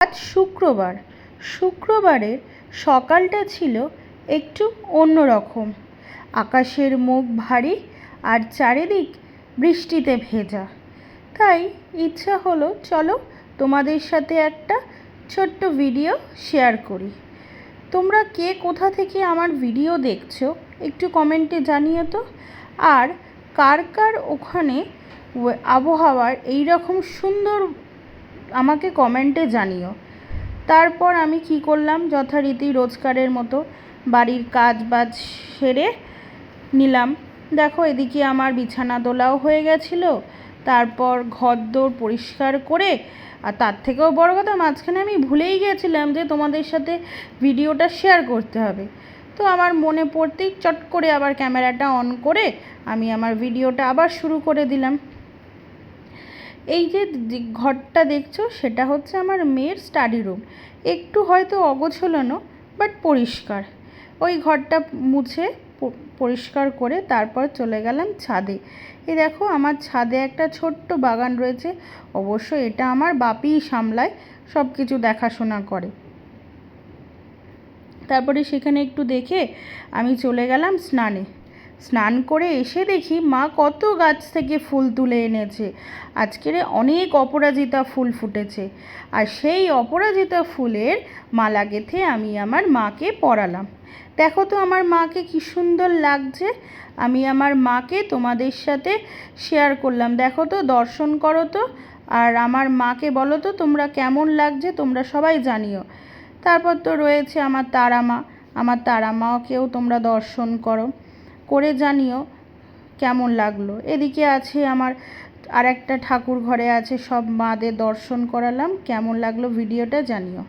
আজ শুক্রবার। শুক্রবারের সকালটা ছিল একটু অন্যরকম। আকাশের মুখ ভারী আর চারিদিক বৃষ্টিতে ভেজা। তাই ইচ্ছা হলো চলো তোমাদের সাথে একটা ছোট্ট ভিডিও শেয়ার করি। তোমরা কে কোথা থেকে আমার ভিডিও দেখছো একটু কমেন্টে জানিও তো। আর কার কার ওখানে আবহাওয়ার এই রকম সুন্দর আমাকে কমেন্টে জানিও। তারপর আমি কি করলাম, যথারীতি রোজকারের মতো বাড়ির কাজ বাজ সেরে নিলাম। দেখো এদিকে আমার বিছানা তোলাও হয়ে গেছিলো, তারপর ঘরদোর পরিষ্কার করে, আর তার থেকেও বড় কথা মাঝখানে আমি ভুলেই গেছিলাম যে তোমাদের সাথে ভিডিওটা শেয়ার করতে হবে। তো আমার মনে পড়তেই চট করে আবার ক্যামেরাটা অন করে আমি আমার ভিডিওটা আবার শুরু করে দিলাম। এই যে ঘরটা দেখছো সেটা হচ্ছে আমার মেয়ের স্টাডি রুম। একটু হয়তো অগোছালো বাট পরিষ্কার। ওই ঘরটা মুছে পরিষ্কার করে তারপর চলে গেলাম ছাদে। এই দেখো আমার ছাদে একটা ছোট্ট বাগান রয়েছে। অবশ্য এটা আমার বাপিই সামলায়, সব কিছু দেখাশোনা করে। তারপরে সেখানে একটু দেখে আমি চলে গেলাম স্নানে। স্নান করে এসে দেখি মা কত গাছ থেকে ফুল তুলে এনেছে। আজকের অনেক অপরাজিতা ফুল ফুটেছে, আর সেই অপরাজিতা ফুলের মালা গেঁথে আমি আমার মাকে পরালাম। দেখো তো আমার মাকে কি সুন্দর লাগছে। আমি আমার মাকে তোমাদের সাথে শেয়ার করলাম। দেখো তো, দর্শন করো তো, আর আমার মাকে বলো তো তোমরা কেমন লাগছে, তোমরা সবাই জানিও। তারপর তো রয়েছে আমার তারা মা। আমার তারা মাকেও তোমরা দর্শন করে জানিও কেমন লাগলো। এদিকে আছে আমার আর একটা ঠাকুর ঘরে আছে, সব মাদের দর্শন করালাম। কেমন লাগলো ভিডিওটা জানিও।